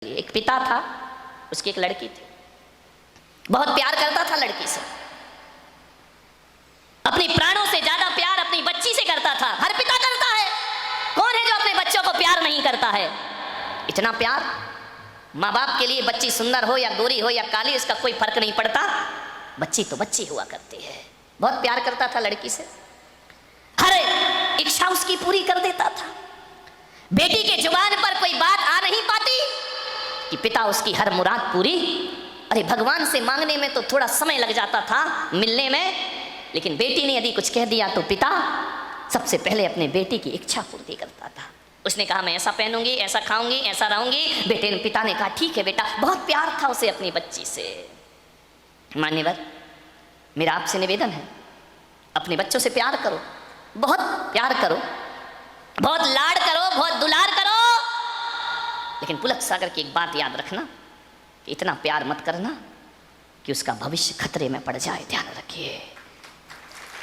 एक पिता था, उसकी एक लड़की थी, बहुत प्यार करता था लड़की से, अपने प्राणों से ज्यादा प्यार अपनी बच्ची से करता था। हर पिता करता है, कौन है जो अपने बच्चों को प्यार नहीं करता है? इतना प्यार माँ बाप के लिए, बच्ची सुंदर हो या गोरी हो या काली, इसका कोई फर्क नहीं पड़ता, बच्ची तो बच्ची हुआ करती है। बहुत प्यार करता था लड़की से, हर इच्छा उसकी पूरी कर देता था। बेटी के जुबान पर कोई बात आ नहीं पाती कि पिता उसकी हर मुराद पूरी। अरे भगवान से मांगने में तो थोड़ा समय लग जाता था, मिलने में, लेकिन बेटी ने यदि कुछ कह दिया तो पिता सबसे पहले अपने बेटी की इच्छा पूर्ति करता था। उसने कहा मैं ऐसा पहनूंगी, ऐसा खाऊंगी, ऐसा रहूंगी। पिता ने कहा ठीक है बेटा। बहुत प्यार था उसे अपनी बच्ची से। मान्यवर, मेरा आपसे निवेदन है, अपने बच्चों से प्यार करो, बहुत प्यार करो, बहुत लाड करो, बहुत दुलार करो, लेकिन पुलक सागर की एक बात याद रखना कि इतना प्यार मत करना कि उसका भविष्य खतरे में पड़ जाए। ध्यान रखिए,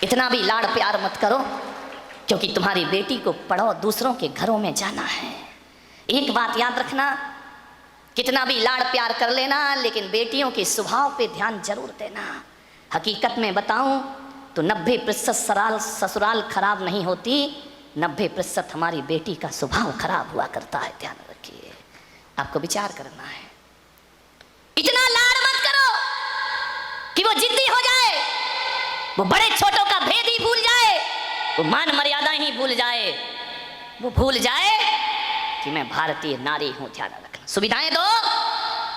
इतना भी लाड़ प्यार मत करो, क्योंकि तुम्हारी बेटी को पढ़ो, दूसरों के घरों में जाना है। एक बात याद रखना, कितना भी लाड़ प्यार कर लेना, लेकिन बेटियों के स्वभाव पे ध्यान जरूर देना। हकीकत में बताऊं तो 90% ससुराल खराब नहीं होती, 90% हमारी बेटी का स्वभाव खराब हुआ करता है। ध्यान रखिए, आपको विचार करना है। इतना लाड़ मत करो कि वो जिद्दी हो जाए, वो बड़े छोटों का भेद ही भूल जाए, वो मान मर्यादा ही भूल जाए, वो भूल जाए कि मैं भारतीय नारी हूं। ध्यान रखना, सुविधाएं दो,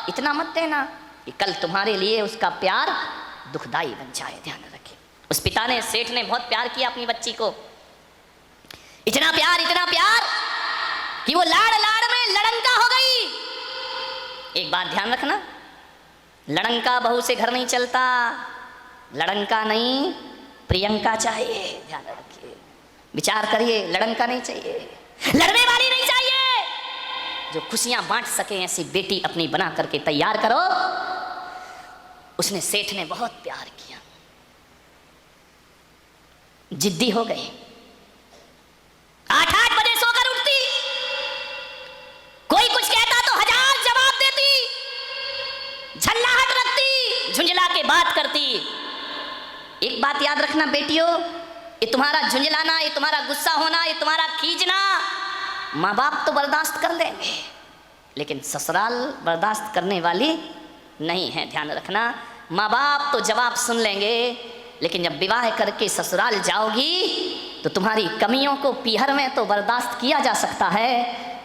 इतना मत देना कि कल तुम्हारे लिए उसका प्यार दुखदाई बन जाए। ध्यान रखिए, उस पिता ने, सेठ ने बहुत प्यार किया अपनी बच्ची को, इतना प्यार कि वो लाड़ लाड़ में लड़ंका हो गई। एक बात ध्यान रखना, लड़ंका बहू से घर नहीं चलता, लड़ंका नहीं प्रियंका चाहिए। ध्यान रखिए, विचार करिए, लड़ंका नहीं चाहिए, लड़ने वाली नहीं चाहिए, जो खुशियां बांट सके ऐसी बेटी अपनी बना करके तैयार करो। उसने, सेठ ने बहुत प्यार किया, जिद्दी हो गई, 8-8 बजे सोकर उठती, कोई कुछ कहता तो 1000 जवाब देती, झल्लाहट रखती, झुंझला के बात करती। एक बात याद रखना बेटियों, ये तुम्हारा झुंझलाना, ये तुम्हारा गुस्सा होना, ये तुम्हारा खींचना माँ बाप तो बर्दाश्त कर लेंगे, लेकिन ससुराल बर्दाश्त करने वाली नहीं है। ध्यान रखना, माँ बाप तो जवाब सुन लेंगे, लेकिन जब विवाह करके ससुराल जाओगी तो तुम्हारी कमियों को पीहर में तो बर्दाश्त किया जा सकता है,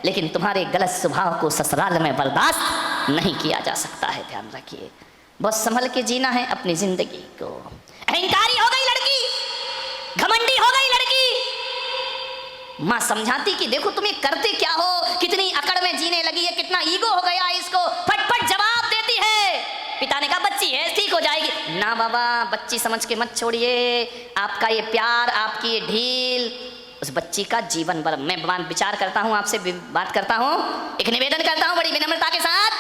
लेकिन तुम्हारे गलत स्वभाव को ससुराल में बर्दाश्त नहीं किया जा सकता है। ध्यान रखिए, बहुत संभल के जीना है अपनी जिंदगी को। अहंकारी हो गई लड़की, घमंडी हो गई लड़की, माँ समझाती कि देखो तुम ये करते क्या हो, कितनी अकड़ में जीने लगी है, कितना ईगो हो गया इसको, फटफट जवाब देती है। पिता ने कहा बच्ची है, ठीक हो जाएगी। ना बाबा, बच्ची समझ के मत छोड़िए, आपका ये प्यार, आपकी ये ढील उस बच्ची का जीवन भर। मैं विचार करता हूँ, आपसे बात करता हूँ, एक निवेदन करता हूँ बड़ी विनम्रता के साथ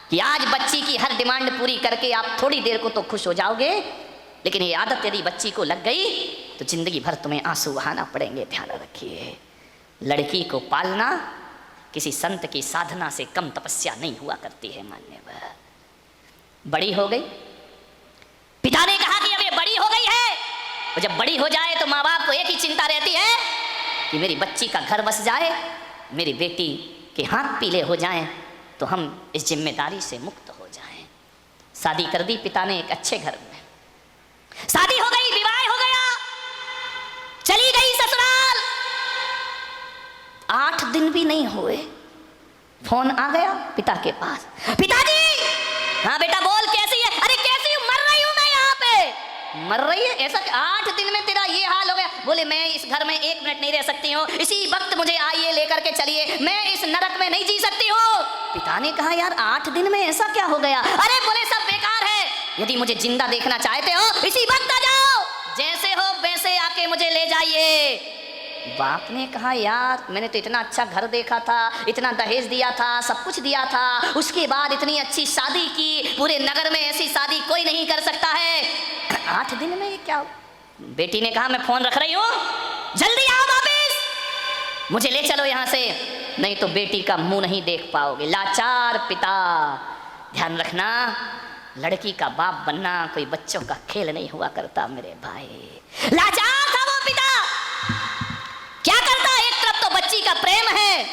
कि आज बच्ची की हर डिमांड पूरी करके आप थोड़ी देर को तो खुश हो जाओगे, लेकिन ये आदत यदि बच्ची को लग गई तो जिंदगी भर तुम्हें आंसू बहाना पड़ेंगे। ध्यान रखिए, लड़की को पालना किसी संत की साधना से कम तपस्या नहीं हुआ करती है। मान्यवर, बड़ी हो गई, पिता ने कहा कि अब ये बड़ी हो गई है, और जब बड़ी हो जाए तो माँ बाप को एक ही चिंता रहती है कि मेरी बच्ची का घर बस जाए, मेरी बेटी के हाथ पीले हो जाएं, तो हम इस जिम्मेदारी से मुक्त हो जाएं। शादी कर दी पिता ने एक अच्छे घर में, शादी हो गई, विवाह हो गया, चली गई ससुराल। 8 दिन भी नहीं हुए, फोन आ गया पिता के पास, पिताजी। हाँ बेटा बोल, कैसी है? अरे कैसी हूँ, मर रही हूँ मैं यहाँ पे। मर रही है? ऐसा 8 दिन में तेरा ये हाल हो गया? बोले मैं इस घर में 1 मिनट नहीं रह सकती हूँ, इसी वक्त मुझे आइए लेकर के चलिए, मैं इस नरक में नहीं जी सकती हूँ। पिता ने कहा यार 8 दिन में ऐसा क्या हो गया? अरे बोले सब बेकार है, यदि मुझे जिंदा देखना चाहते हो इसी वक्त आ जाओ, जैसे हो वैसे आके मुझे ले जाइए। बाप ने कहा यार मैंने तो इतना अच्छा घर देखा था, इतना दहेज दिया था, सब कुछ दिया था, उसके बाद इतनी अच्छी शादी की, पूरे नगर में ऐसी शादी कोई नहीं कर सकता है, 8 दिन में ये क्या? बेटी ने कहा मैं फोन रख रही हूँ, जल्दी आओ वापिस, मुझे ले चलो यहाँ से, नहीं तो बेटी का मुंह नहीं देख पाओगे। लाचार पिता। ध्यान रखना, लड़की का बाप बनना कोई बच्चों का खेल नहीं हुआ करता मेरे भाई। लाचार था वो पिता। क्या करता, एक तरफ तो बच्ची का प्रेम है,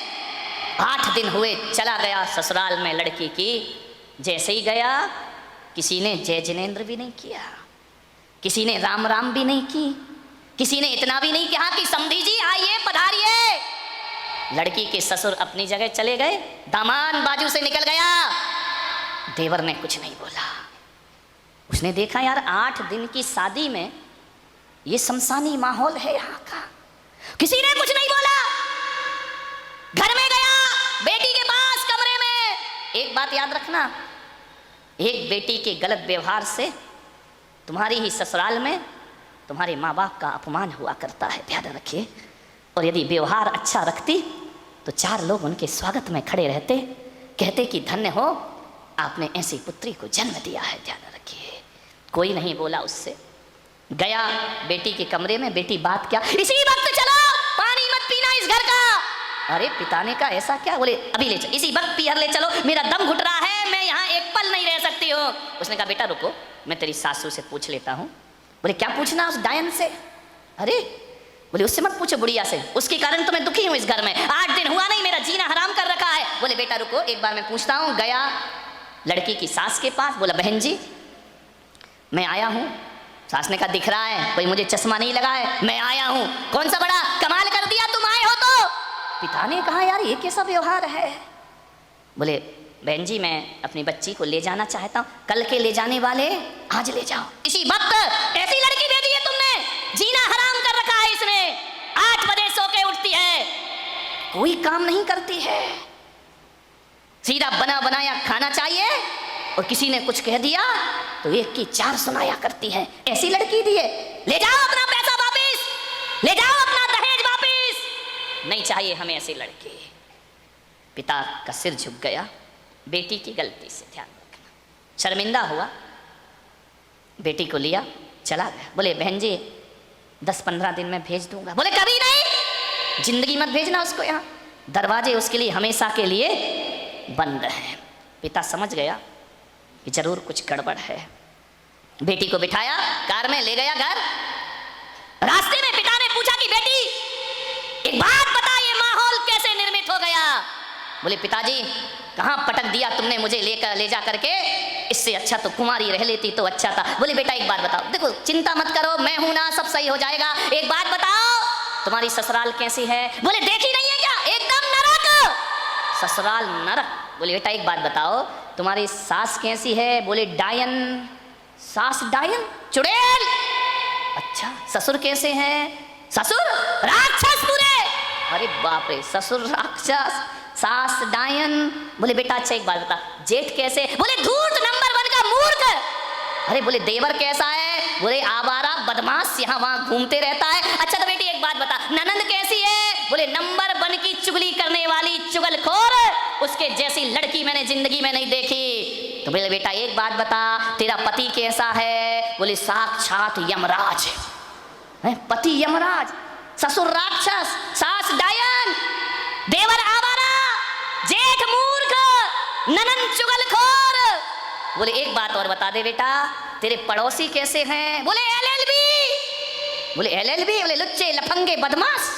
8 दिन हुए चला गया ससुराल में लड़की की। जैसे ही गया किसी ने जय जिनेंद्र भी नहीं किया, किसी ने राम राम भी नहीं की, किसी ने इतना भी नहीं कहा कि समधी जी आइए पधारिए। लड़की के ससुर अपनी जगह चले गए, दामाद बाजू से निकल गया। देवर ने कुछ नहीं बोला। उसने देखा यार 8 दिन की शादी में ये शमशानी माहौल है यहाँ का, किसी ने कुछ नहीं बोला। घर में गया बेटी के पास कमरे में। एक बात याद रखना, एक बेटी के गलत व्यवहार से तुम्हारी ही ससुराल में तुम्हारे माँ बाप का अपमान हुआ करता है, ध्यान रखिए। और यदि व्यवहार अच्छा रखती तो 4 लोग उनके स्वागत में खड़े रहते, कहते कि धन्य हो आपने ऐसी पुत्री को जन्म दिया है, ध्यान रखिए। कोई नहीं बोला उससे। गया बेटी के कमरे में, बेटी बात क्या, इसी वक्त चलो पानी मत पीना इस घर का। अरे पिता ने कहा ऐसा क्या? बोले अभी ले चलो, इसी वक्त पीहर ले चलो, मेरा दम घुट रहा है, मैं यहाँ एक पल नहीं रह सकती हूँ। उसने कहा बेटा रुको, मैं तेरी सासू से पूछ लेता हूँ। बोले क्या पूछना उस डायन से? अरे बोले उससे मत पूछो, बुढ़िया से, उसके कारण तो मैं दुखी हूँ इस घर में, 8 दिन हुआ नहीं, मेरा जीना हराम कर रखा है। बोले बेटा रुको एक बार मैं पूछता हूँ। गया लड़की की सास के पास, बोला बहन जी मैं आया हूँ। सास ने कहा दिख रहा है, कोई मुझे चश्मा नहीं लगा है, मैं आया हूँ। कौन सा बड़ा कमाल कर दिया तुम आए हो तो। पिता ने कहा यार ये कैसा व्यवहार है। बोले बहन जी मैं अपनी बच्ची को ले जाना चाहता हूँ, कल के ले जाने वाले आज ले जाओ। इसी वक्त ऐसी लड़की भेजी है तुमने, जीना हराम कर रखा है इसने, 8 बजे सो के उठती है, कोई काम नहीं करती है, सीधा बना बनाया खाना चाहिए, और किसी ने कुछ कह दिया तो 1 की 4 सुनाया करती है। ऐसी लड़की दी है, ले जाओ अपना पैसा वापिस, ले जाओ अपना दहेज वापिस, नहीं चाहिए हमें ऐसी लड़की। पिता का सिर झुक गया बेटी की गलती से, ध्यान रखना। शर्मिंदा हुआ, बेटी को लिया चला गया। बोले बहन जी 10-15 दिन में भेज दूंगा। बोले कभी नहीं, जिंदगी मत भेजना उसको यहाँ, दरवाजे उसके लिए हमेशा के लिए बंद हैं। पिता समझ गया कि जरूर कुछ गड़बड़ है। बेटी को बिठाया कार में, ले गया घर। रास्ते में पिता ने पूछा कि बेटी एक बात बता, ये माहौल कैसे निर्मित हो गया? बोले पिताजी कहाँ पटक दिया तुमने मुझे ले जा करके, इससे अच्छा तो कुमारी रह लेती तो अच्छा था। बोले बेटा एक बात बताओ, देखो चिंता मत करो, मैं हूं ना, सब सही हो जाएगा। एक बात बताओ तुम्हारी ससुराल कैसी है? बोले देखी नहीं है क्या, एकदम नरक, ससुराल नरक। बोले बेटा एक बात बताओ तुम्हारी सास कैसी है? बोले डायन। सास डायन, चुड़ैल। अच्छा ससुर कैसे हैं? ससुर राक्षस पूरे। अरे बाप रे, ससुर राक्षस, सास डायन। बोले बेटा अच्छा एक बात बता, जेठ कैसे? बोले धूर्त नंबर 1 का मूर्ख। अरे बोले देवर कैसा है? बोले आवारा बदमाश, यहाँ वहाँ घूमते रहता है। अच्छा तो बेटी एक बात बता, ननंद कैसी है? बोले नंबर 1 की चुगली करने वाली चुगलखोर, उसके जैसी लड़की मैंने जिंदगी में नहीं देखी। तो बोले बेटा एक बात बता, तेरा पति कैसा है? बोले साक्षात यमराज है, पति यमराज, ससुर राक्षस, सास डायन, देवर आवारा, जेठ मूर्ख, ननंद चुगलखोर। बोले एक बात और बता दे बेटा, तेरे पड़ोसी कैसे हैं? बोले LLB। बोले LLB? बोले लुच्चे लफंगे बदमाश।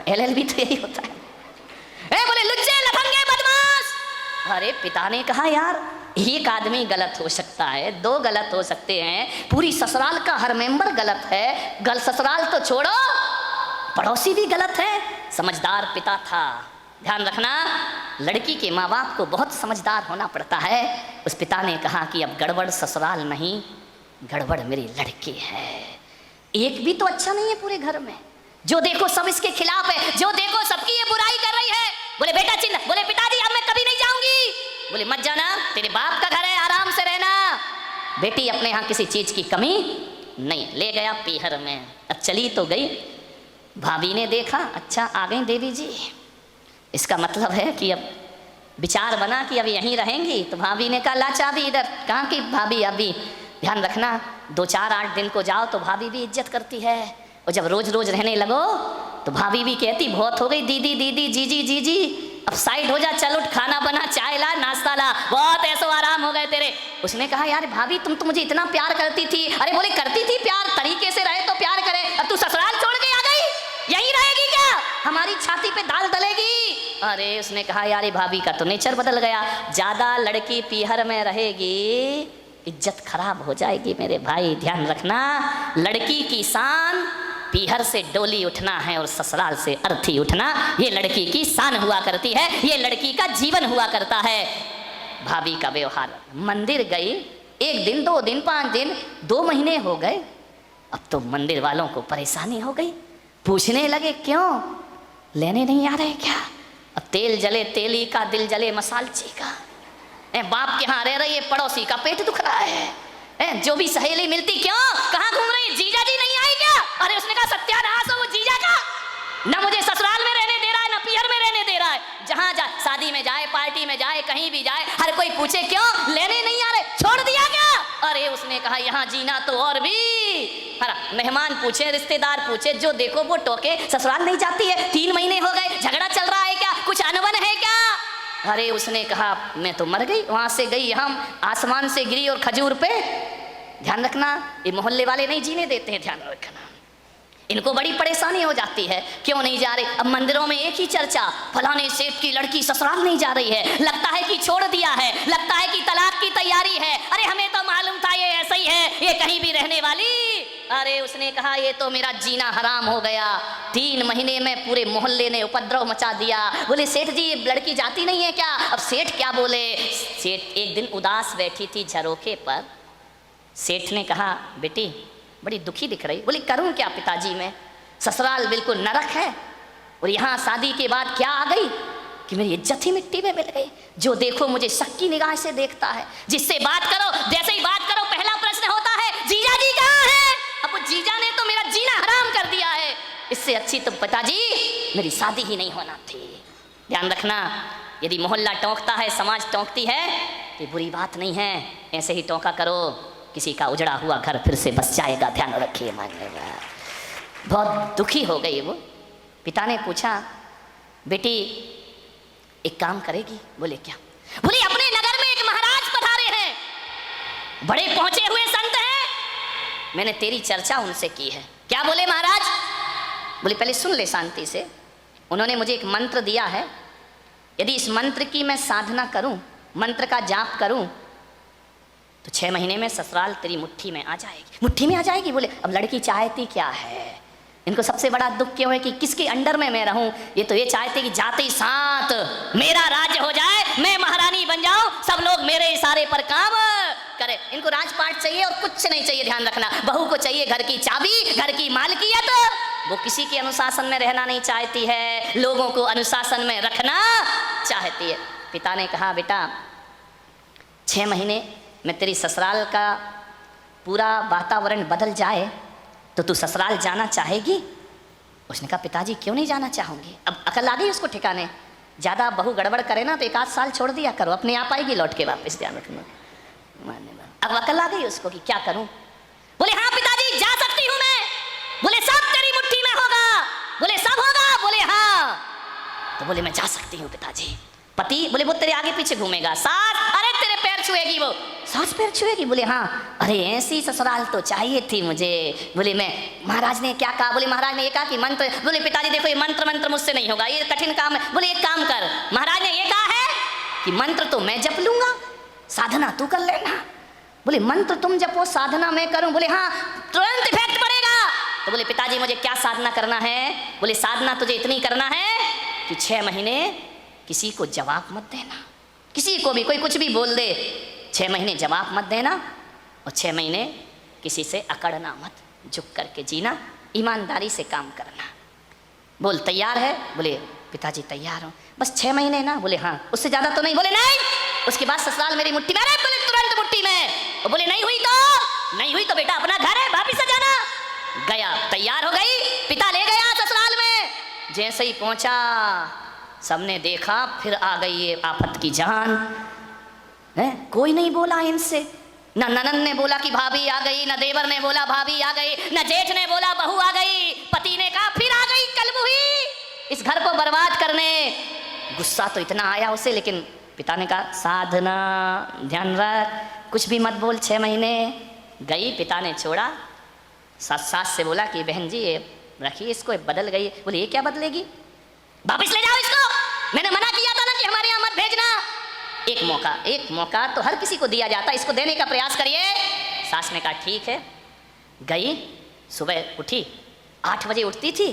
LLB तो यही होता है। बोले लुच्चे लफंगे बदमाश। अरे पिता ने कहा यार एक आदमी गलत हो सकता है, 2 गलत हो सकते हैं, पूरी ससुराल का हर मेंबर गलत है। ससुराल तो छोड़ो, पड़ोसी भी गलत है। समझदार पिता था। ध्यान रखना, लड़की के माँ बाप को बहुत समझदार होना पड़ता है। उस पिता ने कहा कि अब गड़बड़ ससुराल नहीं, गड़बड़ मेरी लड़की है। एक भी तो अच्छा नहीं है पूरे घर में, जो देखो सब इसके खिलाफ है, जो देखो सबकी ये बुराई कर रही है। बोले बेटा चिंता, बोले पिताजी अब मैं कभी नहीं जाऊंगी। बोले मत जाना, तेरे बाप का घर है, आराम से रहना। बेटी अपने यहाँ किसी चीज की कमी नहीं। ले गया पीहर में। अब चली तो गई, भाभी ने देखा अच्छा आ गई देवी जी, इसका मतलब है कि अब विचार बना कि अब यहीं रहेंगी। तो भाभी ने कहा ला चाबी इधर। कहाँ की भाभी? अभी ध्यान रखना 2-4-8 दिन को जाओ तो भाभी भी इज्जत करती है, और जब रोज रोज रहने लगो तो भाभी भी कहती बहुत हो गई दीदी दीदी जीजी जीजी, अब साइड हो जा, चल उठ, खाना बना, चाय ला, नाश्ता ला, बहुत ऐसो आराम हो गए तेरे। उसने कहा यार भाभी तुम तो मुझे इतना प्यार करती थी। अरे बोले करती थी प्यार, तरीके से रहे तो प्यार करे, अब तू ससुराल छोड़ के आ गई, यहीं रहेगी क्या, हमारी छाती पे दाल डलेगी। अरे उसने कहा यार भाभी का तो नेचर बदल गया, ज्यादा लड़की पीहर में रहेगी इज्जत खराब हो जाएगी। मेरे भाई ध्यान रखना, लड़की की शान पीहर से डोली उठना है और ससुराल से अर्थी उठना, ये लड़की की शान हुआ करती है, ये लड़की का जीवन हुआ करता है। भाभी का व्यवहार, मंदिर गई 1 दिन 2 दिन 5 दिन 2 महीने हो गए, अब तो मंदिर वालों को परेशानी हो गई, पूछने लगे क्यों लेने नहीं आ रहे क्या। अब तेल जले तेली का, दिल जले मसालची का। बाप के यहाँ रह रही है, पड़ोसी का पेट दुख रहा है, जो भी सहेली मिलती क्यों, कहाँ घूम रही, जीजा जी नहीं आई क्या। अरे उसने कहा सत्यानाश हो वो जीजा का, ना मुझे ससुराल में रहने दे रहा है ना पीहर में रहने दे रहा है। जहाँ जाए, शादी में जाए, पार्टी में जाए, कहीं भी जाए, हर कोई पूछे क्यों लेने नहीं आ रहे, छोड़ दिया क्या। अरे उसने कहा यहाँ जीना तो और भी, मेहमान पूछे, रिश्तेदार पूछे, जो देखो वो टोके, ससुराल नहीं जाती है, 3 महीने हो गए, झगड़ा चल रहा है क्या, कुछ अनबन है क्या। अरे उसने कहा मैं तो मर गई, वहां से गई, हम आसमान से गिरी और खजूर पे। ध्यान रखना, ये मोहल्ले वाले नहीं जीने देते हैं, ध्यान रखना, इनको बड़ी परेशानी हो जाती है, क्यों नहीं जा रहे। अब मंदिरों में एक ही चर्चा, फलाने सेठ की लड़की ससुराल नहीं जा रही है, लगता है कि छोड़ दिया है, लगता है कि तलाक की तैयारी है। अरे हमें तो मालूम था ये ऐसा ही है, ये कहीं भी रहने वाली। अरे उसने कहा ये तो मेरा जीना हराम हो गया, 3 महीने में पूरे मोहल्ले ने उपद्रव मचा दिया। बोले सेठ जी ये लड़की जाती नहीं है क्या। अब सेठ क्या बोले, सेठ एक दिन उदास बैठी थी झरोखे पर, सेठ ने कहा बेटी बड़ी दुखी दिख रही। बोली करूं क्या पिताजी, मैं ससुराल बिल्कुल नरक है और यहाँ शादी के बाद क्या आ गई कि मेरी इज्जत ही मिट्टी में मिल गई। जो देखो मुझे शक की निगाह से देखता है, जिससे बात करो जैसे ही बात करो पहला प्रश्न होता है जीजा जी कहाँ है। अब वो जीजा ने तो मेरा जीना हराम कर दिया है, इससे अच्छी तो पिताजी मेरी शादी ही नहीं होना थी। ध्यान रखना, यदि मोहल्ला टोंकता है, समाज टोंकती है, ये बुरी बात नहीं है, ऐसे ही टोंका करो, किसी का उजड़ा हुआ घर फिर से बस जाएगा। ध्यान रखिए, मानेगा। बहुत दुखी हो गई वो। पिता ने पूछा बेटी एक काम करेगी। बोले क्या। बोले अपने नगर में एक महाराज पधारे हैं, बड़े पहुंचे हुए संत हैं, मैंने तेरी चर्चा उनसे की है। क्या बोले महाराज। बोले पहले सुन ले शांति से, उन्होंने मुझे एक मंत्र दिया है, यदि इस मंत्र की मैं साधना करूं, मंत्र का जाप करूं, तो 6 महीने में ससुराल तेरी मुट्ठी में आ जाएगी। मुट्ठी में आ जाएगी। बोले अब लड़की चाहती क्या है, इनको सबसे बड़ा दुख क्यों है कि किसके अंडर में मैं रहूं। ये तो ये चाहते कि जाते ही साथ मेरा राज्य हो जाए, मैं महारानी बन जाऊं, सब लोग मेरे इशारे पर काम करे। इनको राजपाट चाहिए और कुछ नहीं चाहिए। ध्यान रखना, बहू को चाहिए घर की चाबी, घर की मालकियत। वो किसी के अनुशासन में रहना नहीं चाहती है, लोगों को अनुशासन में रखना चाहती है। पिता ने कहा बेटा 6 महीने में तेरी ससुराल का पूरा वातावरण बदल जाए तो तू ससुराल जाना चाहेगी। उसने कहा पिताजी क्यों नहीं जाना चाहूँगी। अब अकल आ गई उसको ठिकाने, ज़्यादा बहू गड़बड़ करे ना तो 1 आध साल छोड़ दिया करो, अपने आप आएगी लौट के वापस। ध्यान रखना, अब अकल आ गई उसको कि क्या करूँ। बोले हाँ पिताजी जा सकती हूँ मैं। बोले सब तेरी मुट्ठी में होगा। बोले सब होगा। बोले हाँ। तो बोले मैं जा सकती हूँ पिताजी। पति बोले वो तेरे आगे पीछे घूमेगा। सास अरे तेरे पैर छुएगी, वो सास पैर छुएगी। बोले हाँ। अरे ऐसी ससुराल तो चाहिए थी मुझे। बोले मैं, महाराज ने क्या कहा। बोले महाराज ने ये कहा कि मंत्र। बोले पिताजी देखो ये मंत्र मुझसे नहीं होगा, ये कठिन काम है। बोले एक काम कर, महाराज ने ये कहा है कि मंत्र तो मैं जप लूंगा, साधना तू कर लेना। बोले मंत्र तुम जपो, साधना मैं करूं। बोले हाँ तुरंत इफेक्ट पड़ेगा। तो बोले पिताजी मुझे क्या साधना करना है। बोले साधना तुझे इतनी करना है कि 6 महीने किसी को जवाब मत देना, किसी को भी कोई कुछ भी बोल दे, 6 महीने जवाब मत देना और 6 महीने किसी से अकड़ना मत, झुक करके जीना, ईमानदारी से काम करना। बोल तैयार है। बोले पिताजी तैयार हूँ, बस 6 महीने ना। बोले हाँ, उससे ज़्यादा तो नहीं। बोले नहीं, उसके बाद ससुराल मेरी मुट्ठी में। अरे बोले तुरंत मुट्ठी में। और बोले नहीं हुई तो बेटा अपना घर है, वापिस आ जाना। गया, तैयार हो गई, पिता ले गया ससुराल में। जैसे ही पहुंचा सबने देखा, फिर आ गई ये आफत की जान है। कोई नहीं बोला इनसे, न ननन ने बोला कि भाभी आ गई, न देवर ने बोला भाभी आ गई, न जेठ ने बोला बहू आ गई। पति ने कहा फिर आ गई कलमुही इस घर को बर्बाद करने। गुस्सा तो इतना आया उसे, लेकिन पिता ने कहा साधना ध्यान रख, कुछ भी मत बोल। 6 महीने गई, पिता ने छोड़ा। सास से बोला कि बहन जी ये रखिए इसको, ये बदल गई। बोले ये क्या बदलेगी, वापिस ले जाओ इसको, मैंने मना किया था ना कि हमारे यहाँ मत भेजना। एक मौका तो हर किसी को दिया जाता, इसको देने का प्रयास करिए। सास ने कहा ठीक है। गई, सुबह उठी, 8 बजे उठती थी,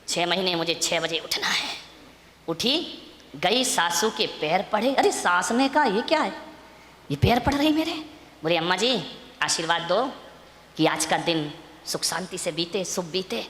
6 महीने मुझे 6 बजे उठना है। उठी, गई, सासू के पैर पड़े। अरे सास ने कहा ये क्या है, ये पैर पड़ रही मेरे। बोले अम्मा जी आशीर्वाद दो कि आज का दिन सुख शांति से बीते, शुभ बीते।